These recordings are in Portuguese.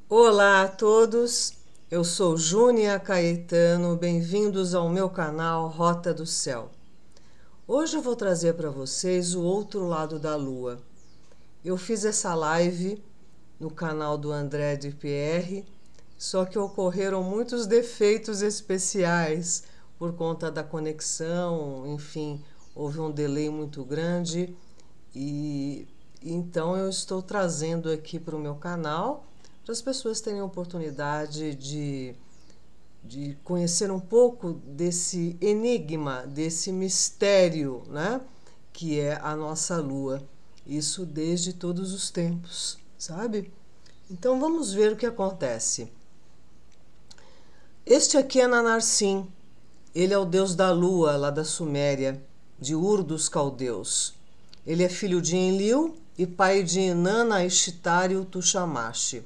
Olá a todos, eu sou Júnia Caetano, bem-vindos ao meu canal Rota do Céu. Hoje eu vou trazer para vocês o outro lado da Lua. Eu fiz essa live no canal do André de Pierre, só que ocorreram muitos defeitos especiais por conta da conexão, enfim, houve um delay muito grande e então eu estou trazendo aqui para o meu canal para as pessoas terem a oportunidade de conhecer um pouco desse enigma, desse mistério, né? Que é a nossa Lua. Isso desde todos os tempos, sabe? Então vamos ver o que acontece. Este aqui é Nanarsim. Ele é o deus da Lua, lá da Suméria, de Ur dos Caldeus. Ele é filho de Enlil e pai de Inanna, Ishtar e Tushamash.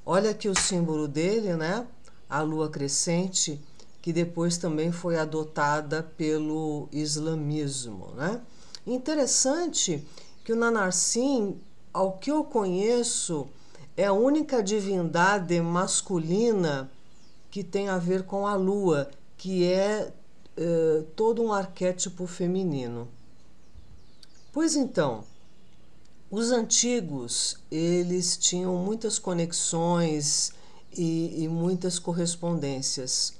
Olha aqui o símbolo dele, né? A lua crescente, que depois também foi adotada pelo islamismo, né? Interessante que o Nanarsim, ao que eu conheço, é a única divindade masculina que tem a ver com a lua, que é todo um arquétipo feminino. Pois então, os antigos, eles tinham muitas conexões e muitas correspondências.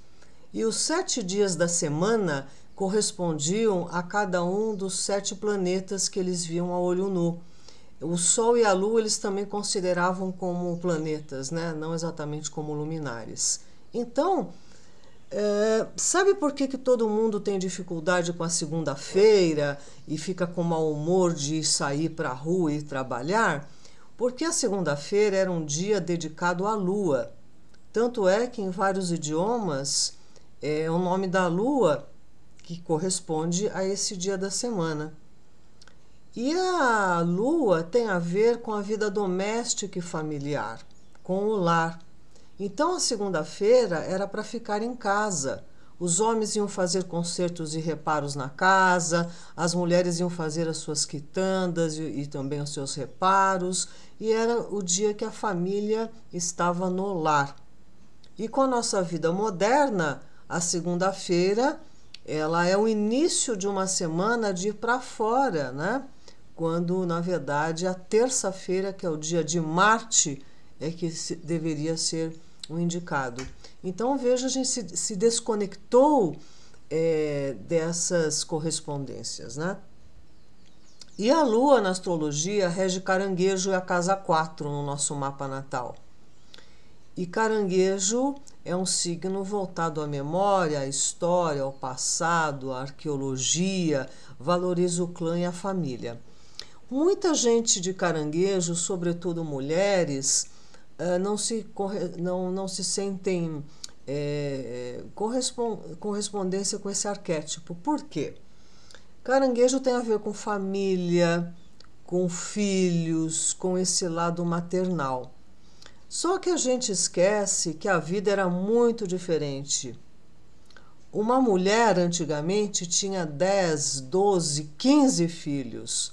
E os 7 dias da semana correspondiam a cada um dos 7 planetas que eles viam a olho nu. O Sol e a Lua eles também consideravam como planetas, né? Não exatamente como luminares. Então, sabe por que todo mundo tem dificuldade com a segunda-feira e fica com mau humor de sair para a rua e trabalhar? Porque a segunda-feira era um dia dedicado à Lua. Tanto é que em vários idiomas é o nome da Lua que corresponde a esse dia da semana. E a Lua tem a ver com a vida doméstica e familiar, com o lar. Então a segunda-feira era para ficar em casa. Os homens iam fazer consertos e reparos na casa, as mulheres iam fazer as suas quitandas e também os seus reparos, e era o dia que a família estava no lar. E com a nossa vida moderna, a segunda-feira, ela é o início de uma semana de ir para fora, né? Quando, na verdade, a terça-feira, que é o dia de Marte, é que deveria ser o indicado. Então, veja, a gente se desconectou dessas correspondências, né? E a Lua, na astrologia, rege Caranguejo e a casa 4 no nosso mapa natal. E Caranguejo é um signo voltado à memória, à história, ao passado, à arqueologia, valoriza o clã e a família. Muita gente de Caranguejo, sobretudo mulheres, não se sentem correspondência com esse arquétipo. Por quê? Caranguejo tem a ver com família, com filhos, com esse lado maternal. Só que a gente esquece que a vida era muito diferente. Uma mulher antigamente tinha 10, 12, 15 filhos.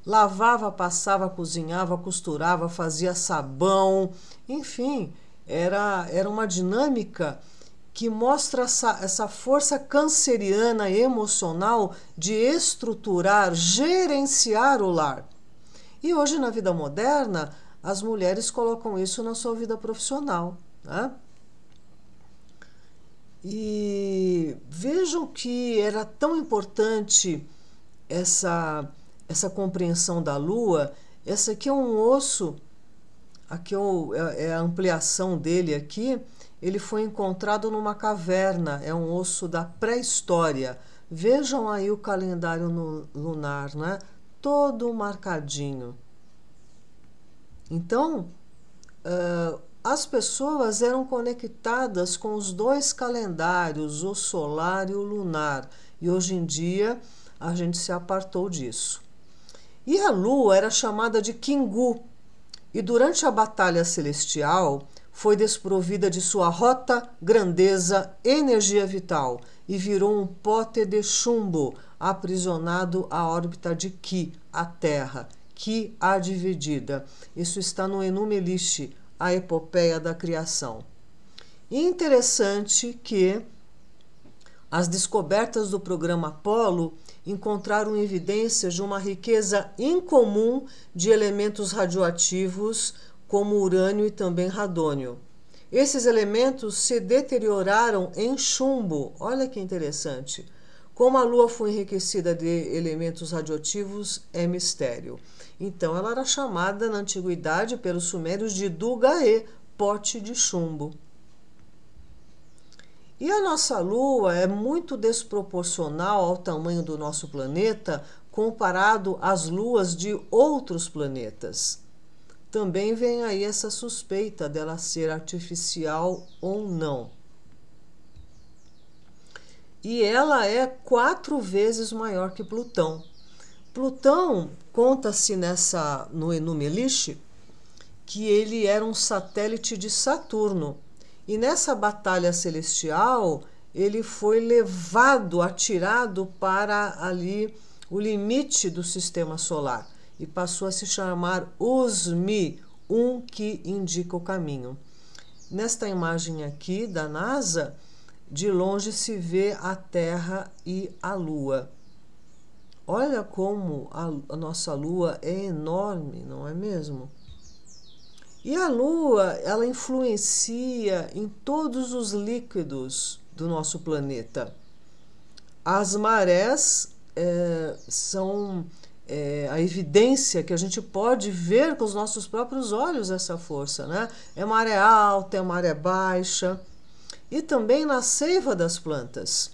Lavava, passava, cozinhava, costurava, fazia sabão, enfim, era uma dinâmica que mostra essa força canceriana emocional de estruturar, gerenciar o lar. E hoje, na vida moderna, as mulheres colocam isso na sua vida profissional, né? E vejam que era tão importante essa compreensão da Lua. Essa aqui é um osso, aqui é a ampliação dele aqui. Ele foi encontrado numa caverna, é um osso da pré-história. Vejam aí o calendário lunar, né? Todo marcadinho. Então, as pessoas eram conectadas com os dois calendários, o solar e o lunar. E hoje em dia a gente se apartou disso. E a Lua era chamada de Kingu, e durante a batalha celestial foi desprovida de sua rota, grandeza, energia vital e virou um pote de chumbo aprisionado à órbita de Ki, a Terra, Ki a dividida. Isso está no Enuma Elish, a epopeia da criação. E interessante que as descobertas do programa Apollo encontraram evidências de uma riqueza incomum de elementos radioativos, como urânio e também radônio. Esses elementos se deterioraram em chumbo. Olha que interessante. Como a Lua foi enriquecida de elementos radioativos é mistério. Então, ela era chamada na antiguidade pelos sumérios de Dugaê, pote de chumbo. E a nossa Lua é muito desproporcional ao tamanho do nosso planeta comparado às luas de outros planetas. Também vem aí essa suspeita dela ser artificial ou não. E ela é 4 vezes maior que Plutão. Plutão, conta-se no Enumeliche, que ele era um satélite de Saturno. E nessa batalha celestial, ele foi levado, atirado para ali o limite do sistema solar e passou a se chamar Uzmi, um que indica o caminho. Nesta imagem aqui da NASA, de longe se vê a Terra e a Lua. Olha como a nossa Lua é enorme, não é mesmo? E a Lua, ela influencia em todos os líquidos do nosso planeta. As marés são a evidência que a gente pode ver com os nossos próprios olhos essa força, né? É maré alta, é maré baixa. E também na seiva das plantas.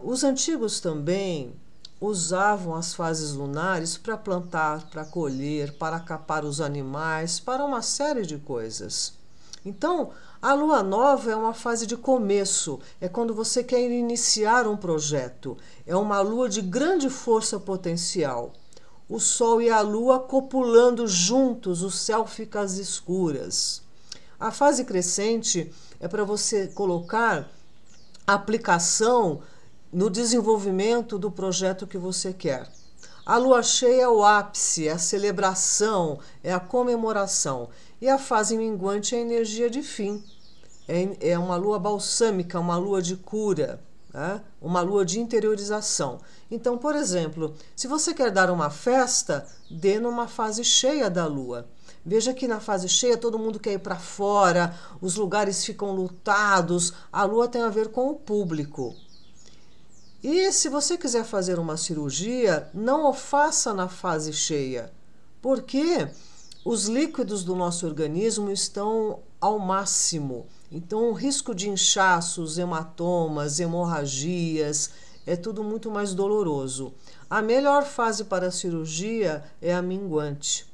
Os antigos também usavam as fases lunares para plantar, para colher, para capar os animais, para uma série de coisas. Então, a lua nova é uma fase de começo, é quando você quer iniciar um projeto, é uma lua de grande força potencial. O sol e a lua copulando juntos, o céu fica às escuras. A fase crescente é para você colocar aplicação no desenvolvimento do projeto que você quer. A lua cheia é o ápice, é a celebração, é a comemoração. E a fase minguante é a energia de fim. É uma lua balsâmica, uma lua de cura, né? Uma lua de interiorização. Então, por exemplo, se você quer dar uma festa, dê numa fase cheia da lua. Veja que na fase cheia todo mundo quer ir para fora, os lugares ficam lotados, a lua tem a ver com o público. E se você quiser fazer uma cirurgia, não o faça na fase cheia, porque os líquidos do nosso organismo estão ao máximo. Então, o risco de inchaços, hematomas, hemorragias, é tudo muito mais doloroso. A melhor fase para a cirurgia é a minguante.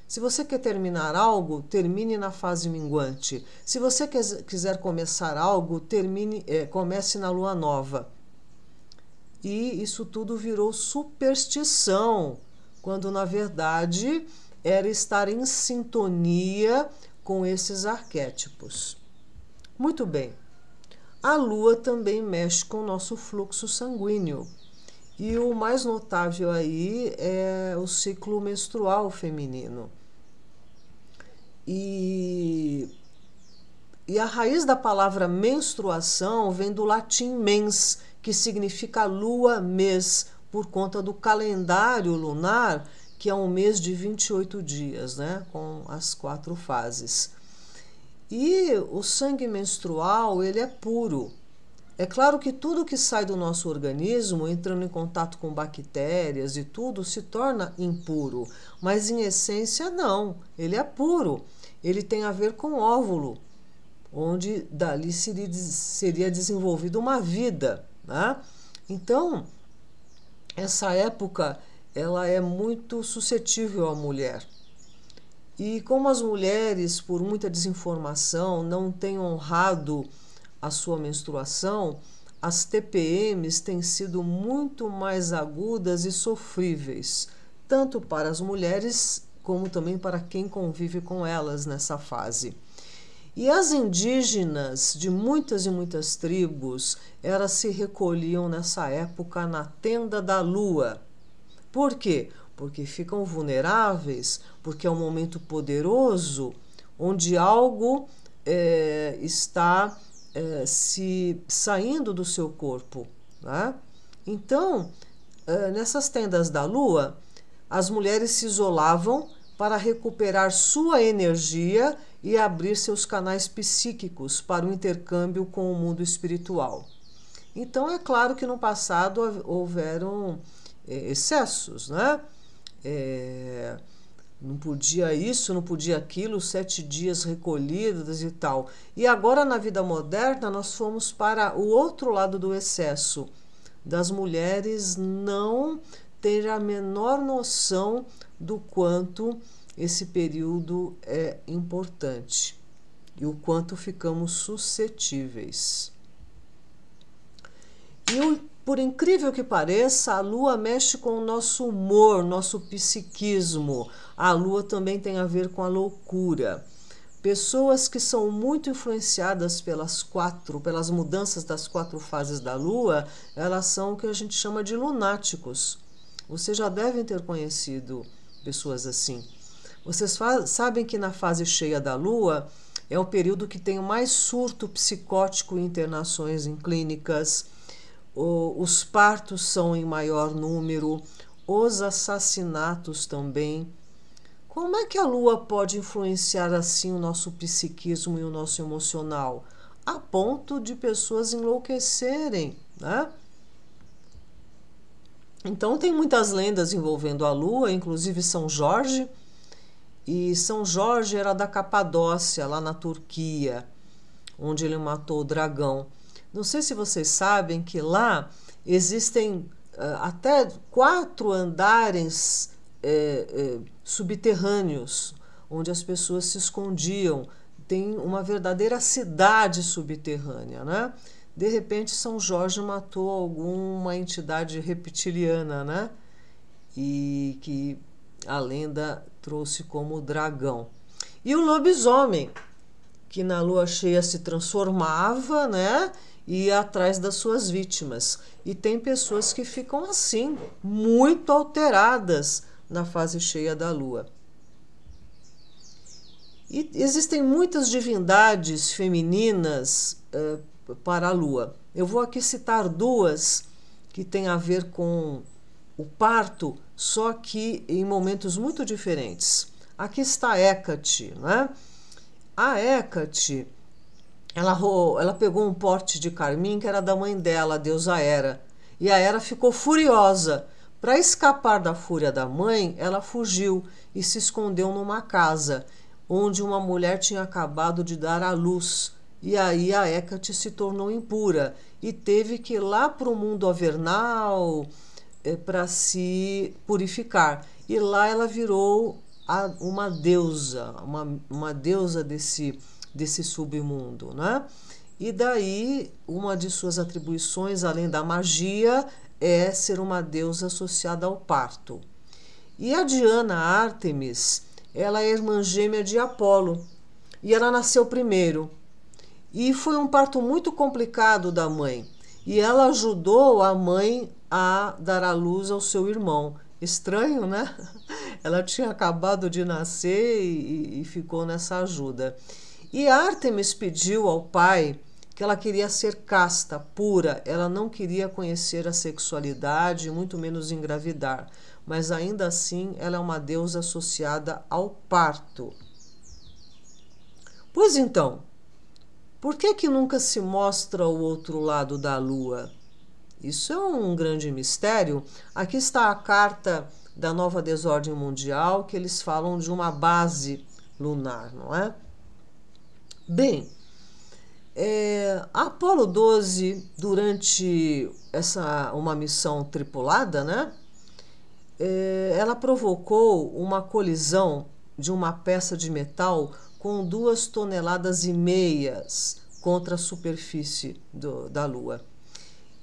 Se você quer terminar algo, termine na fase minguante. Se você quiser começar algo, comece na lua nova. E isso tudo virou superstição, quando na verdade era estar em sintonia com esses arquétipos. Muito bem. A lua também mexe com o nosso fluxo sanguíneo. E o mais notável aí é o ciclo menstrual feminino. E a raiz da palavra menstruação vem do latim mens, que significa lua-mês, por conta do calendário lunar, que é um mês de 28 dias, né, com as 4 fases. E o sangue menstrual, ele é puro. É claro que tudo que sai do nosso organismo, entrando em contato com bactérias e tudo, se torna impuro. Mas em essência não, ele é puro. Ele tem a ver com o óvulo, onde dali seria desenvolvida uma vida, né? Então, essa época ela é muito suscetível à mulher. E como as mulheres, por muita desinformação, não têm honrado a sua menstruação, as TPMs têm sido muito mais agudas e sofríveis, tanto para as mulheres como também para quem convive com elas nessa fase. E as indígenas de muitas e muitas tribos, elas se recolhiam nessa época na tenda da lua. Por quê? porque ficam vulneráveis, porque é um momento poderoso, onde algo está se saindo do seu corpo, né? Então, nessas tendas da lua, as mulheres se isolavam para recuperar sua energia e abrir seus canais psíquicos para o intercâmbio com o mundo espiritual. Então, é claro que no passado houveram excessos, né? Não podia isso, não podia aquilo, 7 dias recolhidas e tal. E agora, na vida moderna, nós fomos para o outro lado do excesso, das mulheres não terem a menor noção do quanto esse período é importante e o quanto ficamos suscetíveis. E por incrível que pareça, a lua mexe com o nosso humor, nosso psiquismo. A lua também tem a ver com a loucura. Pessoas que são muito influenciadas pelas mudanças das 4 fases da lua, elas são o que a gente chama de lunáticos. Vocês já devem ter conhecido pessoas assim. Vocês sabem que na fase cheia da lua é o período que tem mais surto psicótico e internações em clínicas. Os partos são em maior número, os assassinatos também. Como é que a lua pode influenciar assim o nosso psiquismo e o nosso emocional? A ponto de pessoas enlouquecerem, né? Então tem muitas lendas envolvendo a lua, inclusive São Jorge. E São Jorge era da Capadócia, lá na Turquia, onde ele matou o dragão. Não sei se vocês sabem que lá existem até 4 andares subterrâneos, onde as pessoas se escondiam. Tem uma verdadeira cidade subterrânea, né? De repente, São Jorge matou alguma entidade reptiliana, né? E que a lenda trouxe como dragão. E o lobisomem, que na lua cheia se transformava, né? E ia atrás das suas vítimas. E tem pessoas que ficam assim, muito alteradas na fase cheia da lua. E existem muitas divindades femininas para a lua. Eu vou aqui citar 2 que têm a ver com o parto, só que em momentos muito diferentes. Aqui está Hécate, né? A Hécate, ela pegou um pote de carmim que era da mãe dela, a deusa Hera. E a Hera ficou furiosa. Para escapar da fúria da mãe, ela fugiu e se escondeu numa casa, onde uma mulher tinha acabado de dar à luz. E aí a Hécate se tornou impura e teve que ir lá para o mundo avernal para se purificar. E lá ela virou uma deusa, uma deusa desse submundo, né? E daí, uma de suas atribuições, além da magia, é ser uma deusa associada ao parto. E a Diana Ártemis, ela é irmã gêmea de Apolo, e ela nasceu primeiro. E foi um parto muito complicado da mãe, e ela ajudou a mãe a dar à luz ao seu irmão. Estranho, né? Ela tinha acabado de nascer e ficou nessa ajuda. E Ártemis pediu ao pai que ela queria ser casta, pura, ela não queria conhecer a sexualidade, muito menos engravidar, mas ainda assim ela é uma deusa associada ao parto. Pois então, por que nunca se mostra o outro lado da lua? Isso é um grande mistério. Aqui está a carta da nova desordem mundial, que eles falam de uma base lunar, não é? Bem, a Apolo 12, durante uma missão tripulada, né, ela provocou uma colisão de uma peça de metal com 2,5 toneladas contra a superfície da Lua.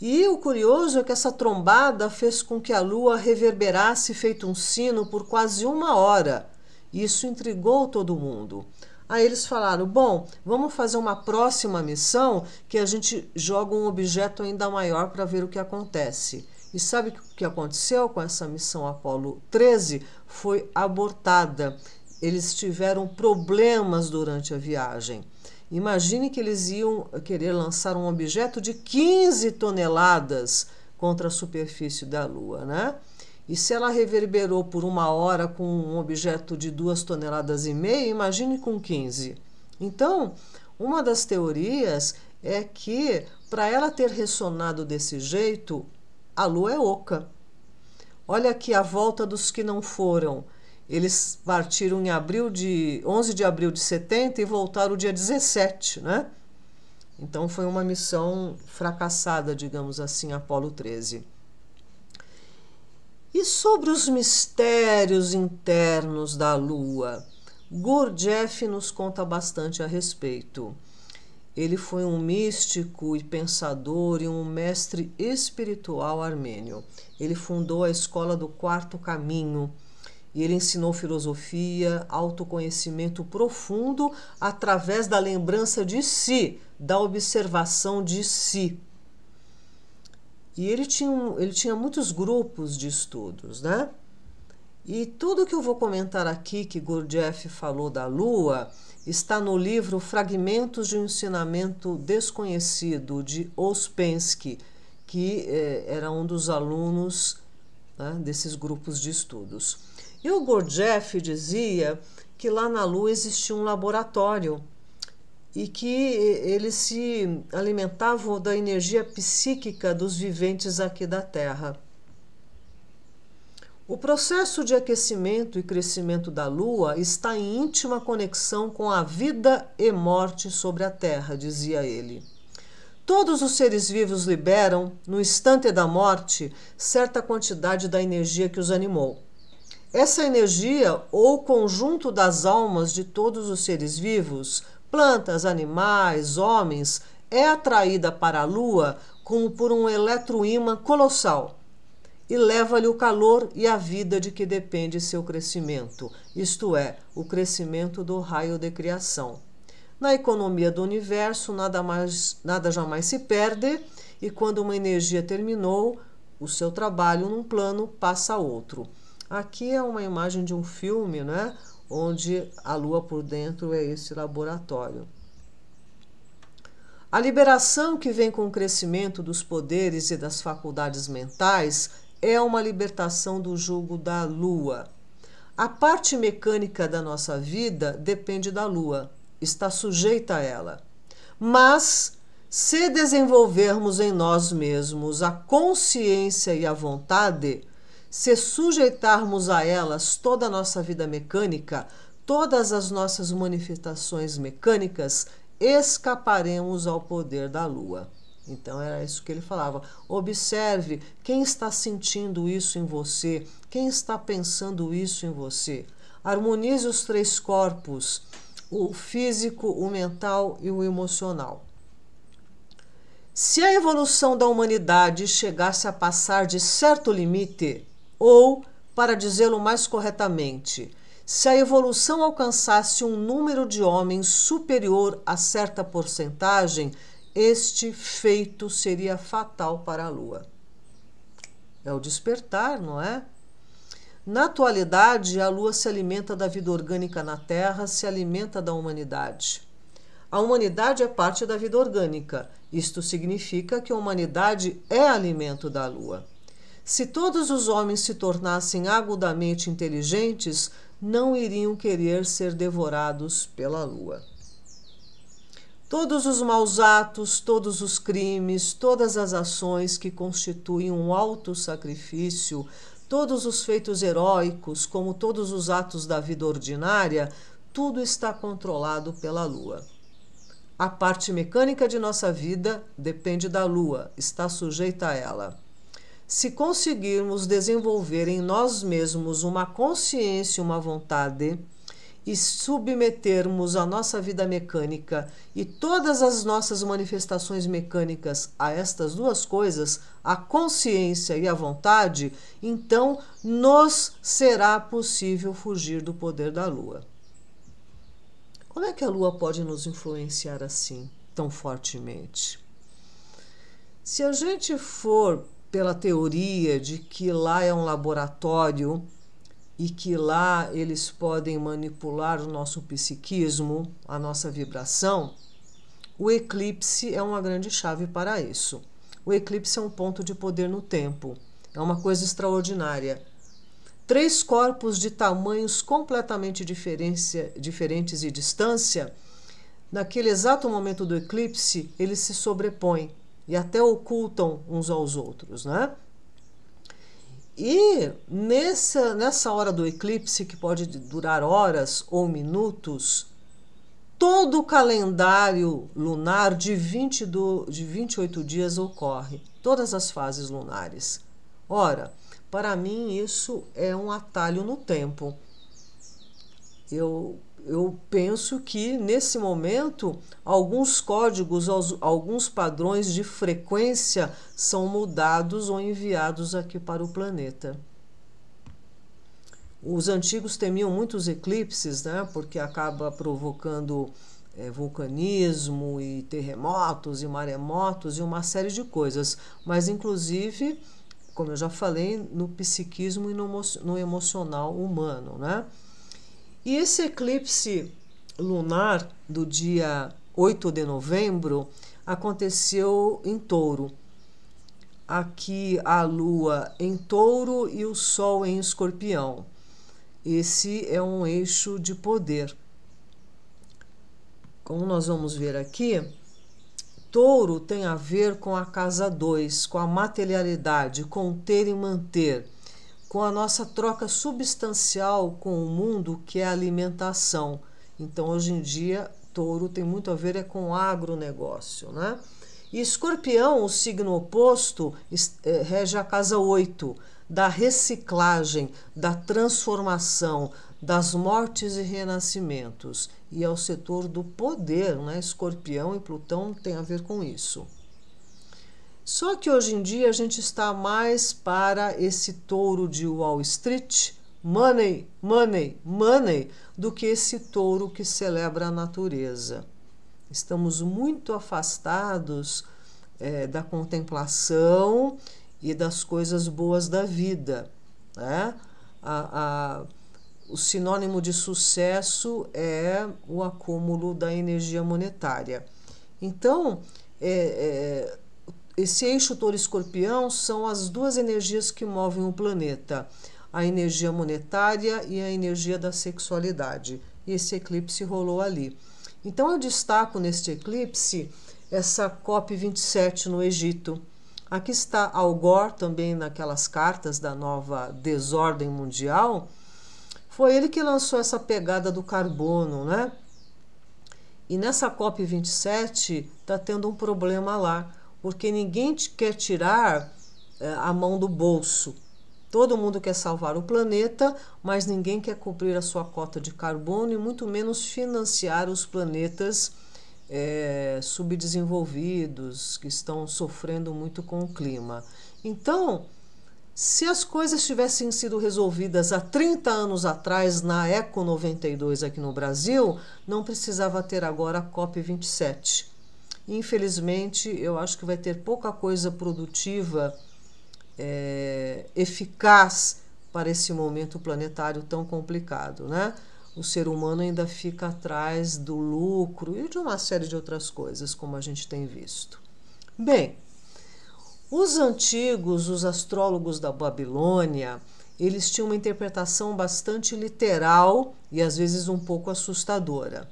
E o curioso é que essa trombada fez com que a Lua reverberasse feito um sino por quase 1 hora. Isso intrigou todo mundo. Aí eles falaram, bom, vamos fazer uma próxima missão que a gente joga um objeto ainda maior para ver o que acontece. E sabe o que aconteceu com essa missão Apolo 13? Foi abortada. Eles tiveram problemas durante a viagem. Imagine que eles iam querer lançar um objeto de 15 toneladas contra a superfície da Lua, né? E se ela reverberou por 1 hora com um objeto de 2,5 toneladas, imagine com 15. Então, uma das teorias é que, para ela ter ressonado desse jeito, a Lua é oca. Olha aqui a volta dos que não foram. Eles partiram em 11 de abril de 70 e voltaram dia 17, né? Então foi uma missão fracassada, digamos assim, Apolo 13. E sobre os mistérios internos da Lua, Gurdjieff nos conta bastante a respeito. Ele foi um místico e pensador e um mestre espiritual armênio. Ele fundou a escola do Quarto Caminho e ele ensinou filosofia, autoconhecimento profundo através da lembrança de si, da observação de si. E ele tinha muitos grupos de estudos, né? E tudo que eu vou comentar aqui que Gurdjieff falou da Lua está no livro Fragmentos de um Ensinamento Desconhecido, de Ouspensky, que era um dos alunos, né, desses grupos de estudos. E o Gurdjieff dizia que lá na Lua existia um laboratório e que eles se alimentavam da energia psíquica dos viventes aqui da Terra. O processo de aquecimento e crescimento da Lua está em íntima conexão com a vida e morte sobre a Terra, dizia ele. Todos os seres vivos liberam, no instante da morte, certa quantidade da energia que os animou. Essa energia, ou conjunto das almas de todos os seres vivos, plantas, animais, homens, é atraída para a Lua como por um eletroímã colossal e leva-lhe o calor e a vida de que depende seu crescimento, isto é, o crescimento do raio de criação. Na economia do universo, nada jamais se perde, e quando uma energia terminou o seu trabalho num plano, passa a outro. Aqui é uma imagem de um filme, né, onde a Lua por dentro é esse laboratório. A liberação que vem com o crescimento dos poderes e das faculdades mentais é uma libertação do jugo da Lua. A parte mecânica da nossa vida depende da Lua, está sujeita a ela. Mas, se desenvolvermos em nós mesmos a consciência e a vontade, se sujeitarmos a elas toda a nossa vida mecânica, todas as nossas manifestações mecânicas, escaparemos ao poder da Lua. Então era isso que ele falava. Observe quem está sentindo isso em você, quem está pensando isso em você. Harmonize os 3 corpos, o físico, o mental e o emocional. Se a evolução da humanidade chegasse a passar de certo limite, ou, para dizê-lo mais corretamente, se a evolução alcançasse um número de homens superior a certa porcentagem, este feito seria fatal para a Lua. É o despertar, não é? Na atualidade, a Lua se alimenta da vida orgânica na Terra, se alimenta da humanidade. A humanidade é parte da vida orgânica. Isto significa que a humanidade é alimento da Lua. Se todos os homens se tornassem agudamente inteligentes, não iriam querer ser devorados pela Lua. Todos os maus atos, todos os crimes, todas as ações que constituem um auto-sacrifício, todos os feitos heróicos, como todos os atos da vida ordinária, tudo está controlado pela Lua. A parte mecânica de nossa vida depende da Lua, está sujeita a ela. Se conseguirmos desenvolver em nós mesmos uma consciência e uma vontade, e submetermos a nossa vida mecânica e todas as nossas manifestações mecânicas a estas 2 coisas, a consciência e a vontade, então nos será possível fugir do poder da Lua. Como é que a Lua pode nos influenciar assim, tão fortemente? Se a gente for pela teoria de que lá é um laboratório e que lá eles podem manipular o nosso psiquismo, a nossa vibração, o eclipse é uma grande chave para isso. O eclipse é um ponto de poder no tempo, é uma coisa extraordinária. 3 corpos de tamanhos completamente diferentes e distância, naquele exato momento do eclipse, eles se sobrepõem e até ocultam uns aos outros, né? E nessa hora do eclipse, que pode durar horas ou minutos, todo o calendário lunar de 28 dias ocorre, todas as fases lunares. Ora, para mim isso é um atalho no tempo. Eu penso que nesse momento alguns códigos, alguns padrões de frequência são mudados ou enviados aqui para o planeta. Os antigos temiam muitos eclipses, né, porque acaba provocando vulcanismo e terremotos e maremotos e uma série de coisas, mas inclusive, como eu já falei, no psiquismo e no emocional humano, né? E esse eclipse lunar do dia 8 de novembro aconteceu em Touro. Aqui a Lua em Touro e o Sol em Escorpião. Esse é um eixo de poder. Como nós vamos ver aqui, Touro tem a ver com a casa 2, com a materialidade, com ter e manter, com a nossa troca substancial com o mundo, que é a alimentação. Então, hoje em dia, Touro tem muito a ver com o agronegócio, né? E Escorpião, o signo oposto, rege a casa 8, da reciclagem, da transformação, das mortes e renascimentos. E é o setor do poder, né? Escorpião e Plutão tem a ver com isso. Só que hoje em dia a gente está mais para esse touro de Wall Street, money, money, money, do que esse touro que celebra a natureza. Estamos muito afastados da contemplação e das coisas boas da vida, né? O sinônimo de sucesso é o acúmulo da energia monetária. Então, esse eixo Touro-Escorpião são as duas energias que movem o planeta, a energia monetária e a energia da sexualidade. E esse eclipse rolou ali. Então eu destaco neste eclipse essa COP27 no Egito. Aqui está Al Gore também naquelas cartas da nova desordem mundial. Foi ele que lançou essa pegada do carbono, né? E nessa COP27 está tendo um problema lá, porque ninguém quer tirar a mão do bolso. Todo mundo quer salvar o planeta, mas ninguém quer cobrir a sua cota de carbono e muito menos financiar os planetas subdesenvolvidos, que estão sofrendo muito com o clima. Então, se as coisas tivessem sido resolvidas há 30 anos atrás na Eco 92 aqui no Brasil, não precisava ter agora a COP27. Infelizmente, eu acho que vai ter pouca coisa produtiva, eficaz para esse momento planetário tão complicado, né? O ser humano ainda fica atrás do lucro e de uma série de outras coisas, como a gente tem visto. Bem, os antigos, os astrólogos da Babilônia, eles tinham uma interpretação bastante literal e às vezes um pouco assustadora.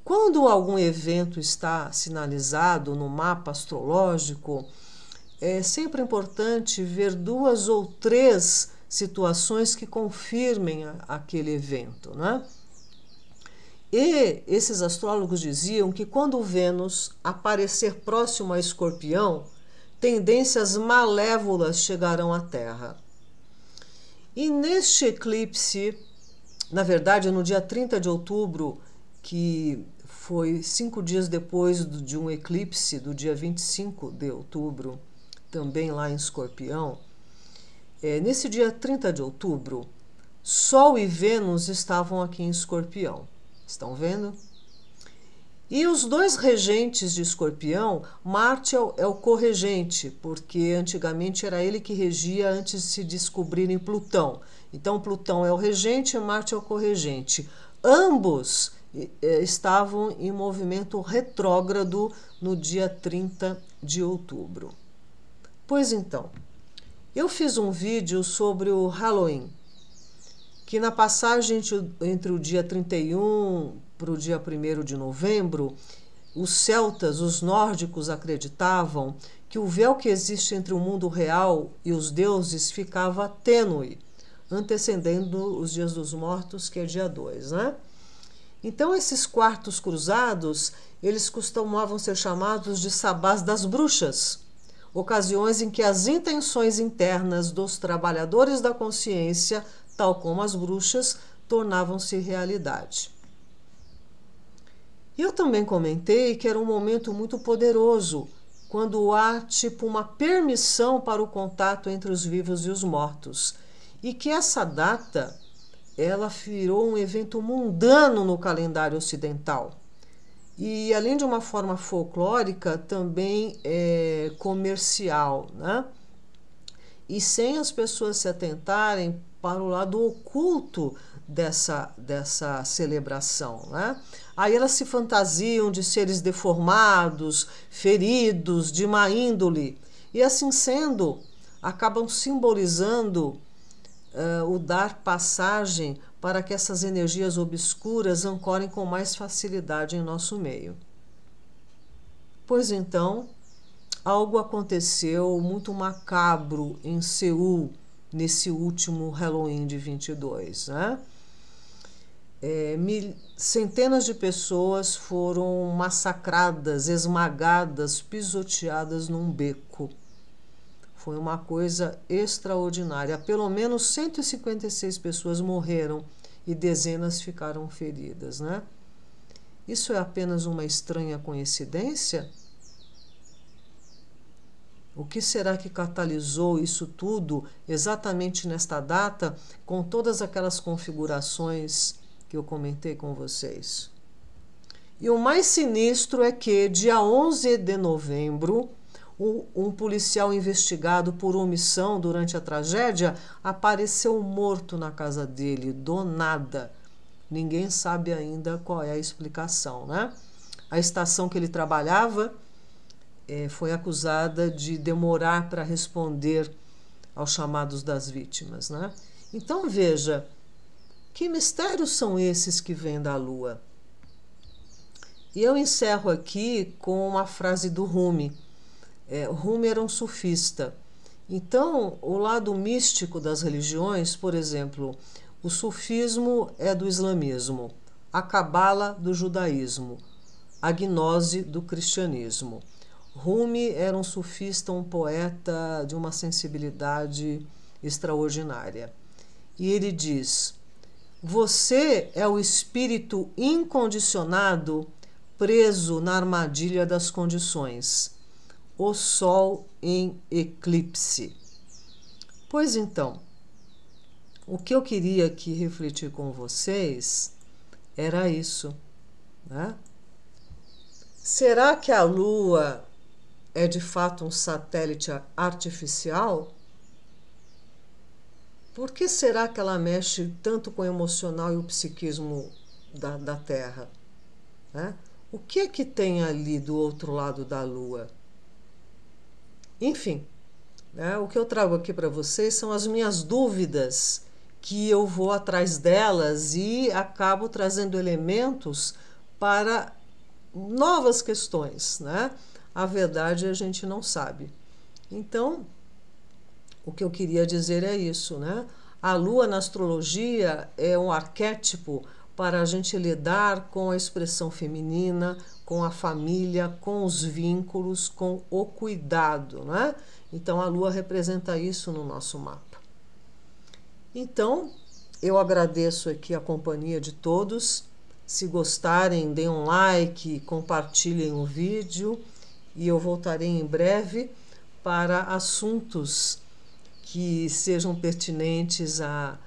Quando algum evento está sinalizado no mapa astrológico, é sempre importante ver 2 ou 3 situações que confirmem aquele evento, né? E esses astrólogos diziam que quando Vênus aparecer próximo a Escorpião, tendências malévolas chegarão à Terra. E neste eclipse, na verdade, no dia 30 de outubro, que foi 5 dias depois de um eclipse, do dia 25 de outubro, também lá em Escorpião, nesse dia 30 de outubro, Sol e Vênus estavam aqui em Escorpião. Estão vendo? E os dois regentes de Escorpião, Marte é o corregente, porque antigamente era ele que regia antes de se descobrirem Plutão. Então Plutão é o regente e Marte é o corregente. Ambos estavam em movimento retrógrado no dia 30 de outubro. Pois então, eu fiz um vídeo sobre o Halloween, que na passagem entre o dia 31 para o dia 1º de novembro, os celtas, os nórdicos, acreditavam que o véu que existe entre o mundo real e os deuses ficava tênue, antecedendo os dias dos mortos, que é dia 2, né? Então, esses quartos cruzados, eles costumavam ser chamados de sabás das bruxas, ocasiões em que as intenções internas dos trabalhadores da consciência, tal como as bruxas, tornavam-se realidade. Eu também comentei que era um momento muito poderoso, quando há tipo uma permissão para o contato entre os vivos e os mortos, e que essa data ela virou um evento mundano no calendário ocidental. E além de uma forma folclórica, também comercial, né? E sem as pessoas se atentarem para o lado oculto dessa celebração, né? Aí elas se fantasiam de seres deformados, feridos, de má índole, e assim sendo, acabam simbolizando o dar passagem para que essas energias obscuras ancorem com mais facilidade em nosso meio. Pois então, algo aconteceu muito macabro em Seul, nesse último Halloween de 22, né? Centenas de pessoas foram massacradas, esmagadas, pisoteadas num beco. Foi uma coisa extraordinária. Pelo menos 156 pessoas morreram e dezenas ficaram feridas, né? Isso é apenas uma estranha coincidência? O que será que catalisou isso tudo exatamente nesta data, com todas aquelas configurações que eu comentei com vocês? E o mais sinistro é que, dia 11 de novembro, um policial investigado por omissão durante a tragédia apareceu morto na casa dele, do nada. Ninguém sabe ainda qual é a explicação, né? A estação que ele trabalhava foi acusada de demorar para responder aos chamados das vítimas, né? Então veja, que mistérios são esses que vêm da Lua? E eu encerro aqui com uma frase do Rumi. Rumi era um sufista. Então, o lado místico das religiões, por exemplo, o sufismo é do islamismo, a cabala do judaísmo, a gnose do cristianismo. Rumi era um sufista, um poeta de uma sensibilidade extraordinária. E ele diz: você é o espírito incondicionado preso na armadilha das condições, o sol em eclipse. Pois então, o que eu queria aqui refletir com vocês era isso, né? Será que a Lua é de fato um satélite artificial? Por que será que ela mexe tanto com o emocional e o psiquismo da Terra? Né? O que é que tem ali do outro lado da Lua? Enfim, né, o que eu trago aqui para vocês são as minhas dúvidas, que eu vou atrás delas e acabo trazendo elementos para novas questões, né? A verdade a gente não sabe. Então, o que eu queria dizer é isso, né? A Lua na astrologia é um arquétipo para a gente lidar com a expressão feminina, com a família, com os vínculos, com o cuidado, né? Então, a Lua representa isso no nosso mapa. Então, eu agradeço aqui a companhia de todos. Se gostarem, deem um like, compartilhem o vídeo e eu voltarei em breve para assuntos que sejam pertinentes a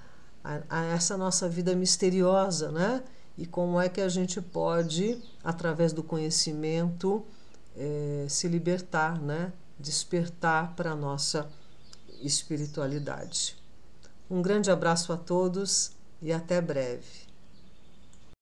essa nossa vida misteriosa, né? e como é que a gente pode, através do conhecimento, se libertar, né? Despertar para a nossa espiritualidade. Um grande abraço a todos e até breve.